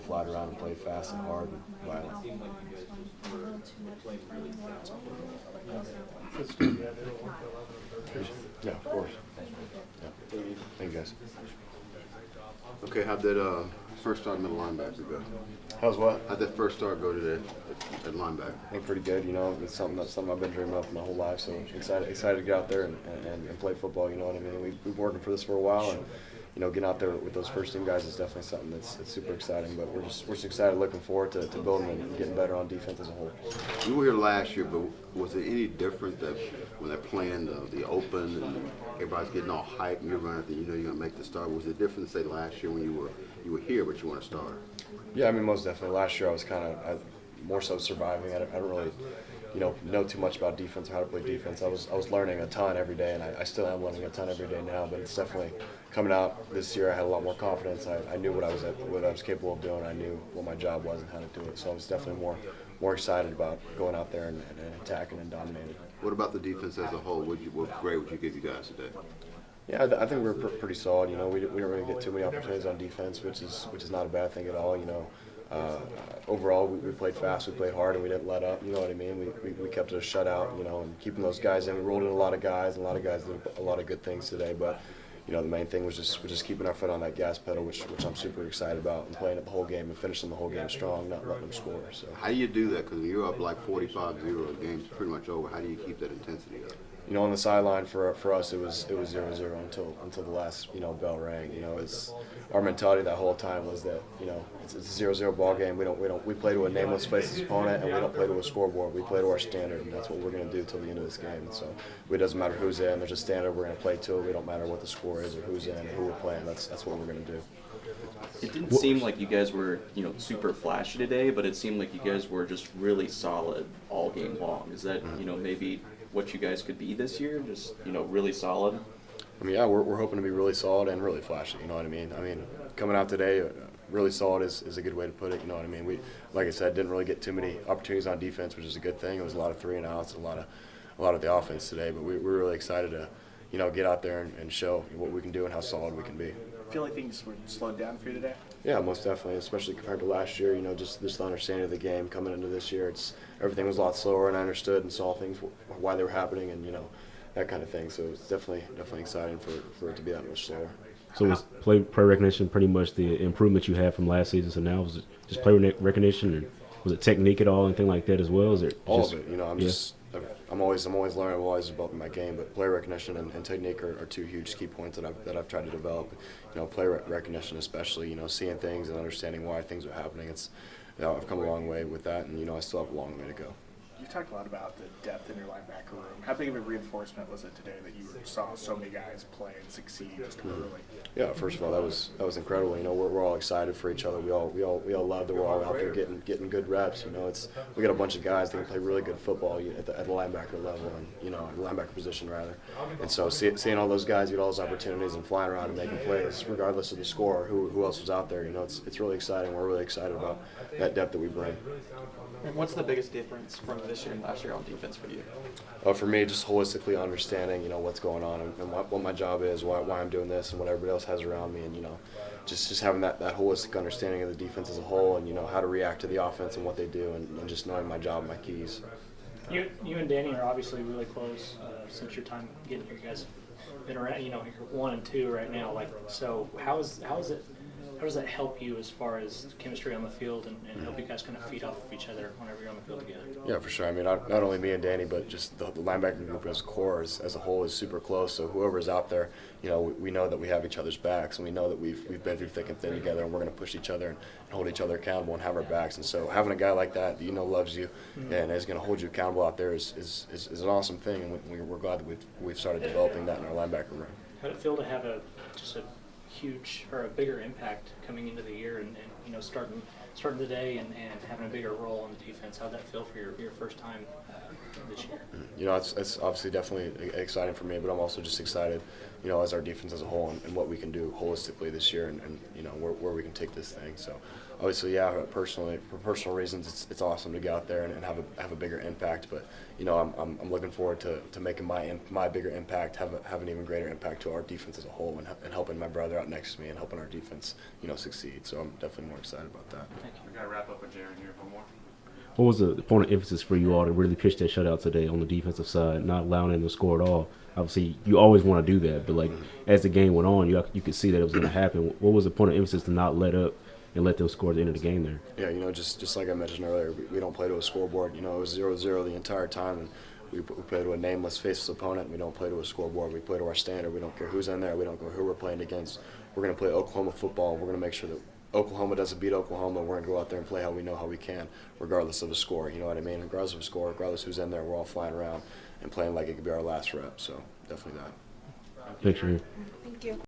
flyed around and played fast and hard and violent. Yeah, of course. Yeah. Thank you, guys. Okay, how'd that first start middle linebacker go? How's what? How'd that first start go to that linebacker? I think pretty good. It's something I've been dreaming of my whole life. So excited to get out there and play football. You know what I mean? We've been working for this for a while, and getting out there with those first team guys is definitely something that's super exciting. But we're just excited, looking forward to building and getting better on defense as a whole. You were here last year, but was it any different that when they're playing the open and everybody's getting all hyped and you're running at you're gonna make the start? Was it different, say, last year when you were here but you weren't a starter? Yeah, I mean, most definitely. Last year I was kind of more so surviving. I don't really know too much about defense or how to play defense. I was learning a ton every day, and I still am learning a ton every day now. But it's definitely coming out this year. I had a lot more confidence. I knew what I was capable of doing. I knew what my job was and how to do it. So I was definitely more excited about going out there and attacking and dominating. What about the defense as a whole? What grade would you give you guys today? Yeah, I think we were pretty solid. We don't really get too many opportunities on defense, which is not a bad thing at all. Overall, we played fast, we played hard, and we didn't let up. You know what I mean? We kept it a shutout, and keeping those guys in. We rolled in a lot of guys, and a lot of guys did a lot of good things today. But the main thing was just keeping our foot on that gas pedal, which I'm super excited about, and playing it the whole game and finishing the whole game strong, not letting them score. So how do you do that? Because when you're up like 45-0, the game's pretty much over. How do you keep that intensity up? On the sideline for us, it was 0-0 until the last bell rang. It's our mentality that whole time was that it's a 0-0 ball game. We play to a nameless faceless opponent, and we don't play to a scoreboard. We play to our standard, and that's what we're going to do till the end of this game. And so it doesn't matter who's in. There's a standard we're going to play to. We don't matter what the score is or who's in or who we're playing. That's what we're going to do. It didn't seem like you guys were, super flashy today, but it seemed like you guys were just really solid all game long. Is that, maybe what you guys could be this year? Just, really solid? I mean, yeah, we're hoping to be really solid and really flashy, you know what I mean? I mean, coming out today, really solid is a good way to put it, you know what I mean? We, like I said, didn't really get too many opportunities on defense, which is a good thing. It was a lot of 3-and-outs, a lot of the offense today, but we're really excited to, get out there and show what we can do and how solid we can be. Feel like things were slowed down for you today? Yeah, most definitely, especially compared to last year. Just the understanding of the game coming into this year, everything was a lot slower, and I understood and saw things why they were happening, and that kind of thing. So it's definitely exciting for it to be that much slower. So was play recognition pretty much the improvement you had from last season? So now was it just play recognition, or was it technique at all, anything like that as well? Is it all of it? I'm always learning. I'm always developing my game, but play recognition and technique are two huge key points that I've tried to develop. Play recognition, especially seeing things and understanding why things are happening. I've come a long way with that, and I still have a long way to go. You talked a lot about the depth in your linebacker room. How big of a reinforcement was it today that you saw so many guys play and succeed just early? Yeah, first of all, that was incredible. We're all excited for each other. We all love that we're all out there getting good reps. We got a bunch of guys that can play really good football at the linebacker level, and at the linebacker position rather. And so seeing all those guys get all those opportunities and flying around and making plays, regardless of the score, who else was out there, it's really exciting. We're really excited about that depth that we bring. What's the biggest difference from this year and last year on defense for you? For me, just holistically understanding, what's going on and what my job is, why I'm doing this, and what everybody else has around me, and just having that holistic understanding of the defense as a whole, and how to react to the offense and what they do, and just knowing my job, my keys. You and Danny are obviously really close since your time getting here. You guys been around, you're 1 and 2 right now. So how does that help you as far as chemistry on the field and help you guys kind of feed off of each other whenever you're on the field together? Yeah, for sure. I mean, not only me and Danny, but just the linebacker group as a core, as a whole, is super close. So whoever's out there, we know that we have each other's backs, and we know that we've been through thick and thin together, and we're going to push each other and hold each other accountable and have our backs. And so having a guy like that loves you and is going to hold you accountable out there is an awesome thing, and we're glad that we've started developing that in our linebacker room. How did it feel to have a huge or a bigger impact coming into the year and starting the day and having a bigger role on the defense? How'd that feel for your first time this year? You know, it's obviously definitely exciting for me, but I'm also just excited, you know, as our defense as a whole and what we can do holistically this year and you know, where we can take this thing. So obviously, yeah, personally, for personal reasons, it's awesome to go out there and have a bigger impact. But, you know, I'm looking forward to making my bigger impact, have an even greater impact to our defense as a whole and helping my brother out next to me and helping our defense, you know, succeed. So I'm definitely more excited about that. We gotta wrap up with Jaren here. One more. What was the point of emphasis for you all to really pitch that shutout today on the defensive side, not allowing them to score at all? Obviously, you always want to do that, but like as the game went on, you could see that it was going to happen. What was the point of emphasis to not let up and let them score at the end of the game there? Yeah, you know, just like I mentioned earlier, we don't play to a scoreboard. You know, it was 0-0 the entire time, and we play to a nameless, faceless opponent. We don't play to a scoreboard. We play to our standard. We don't care who's in there. We don't care who we're playing against. We're going to play Oklahoma football. We're going to make sure that Oklahoma doesn't beat Oklahoma. We're going to go out there and play how we know how we can, regardless of the score. You know what I mean? Regardless of the score, regardless who's in there, we're all flying around and playing like it could be our last rep. So definitely that. Thank you. Thank you.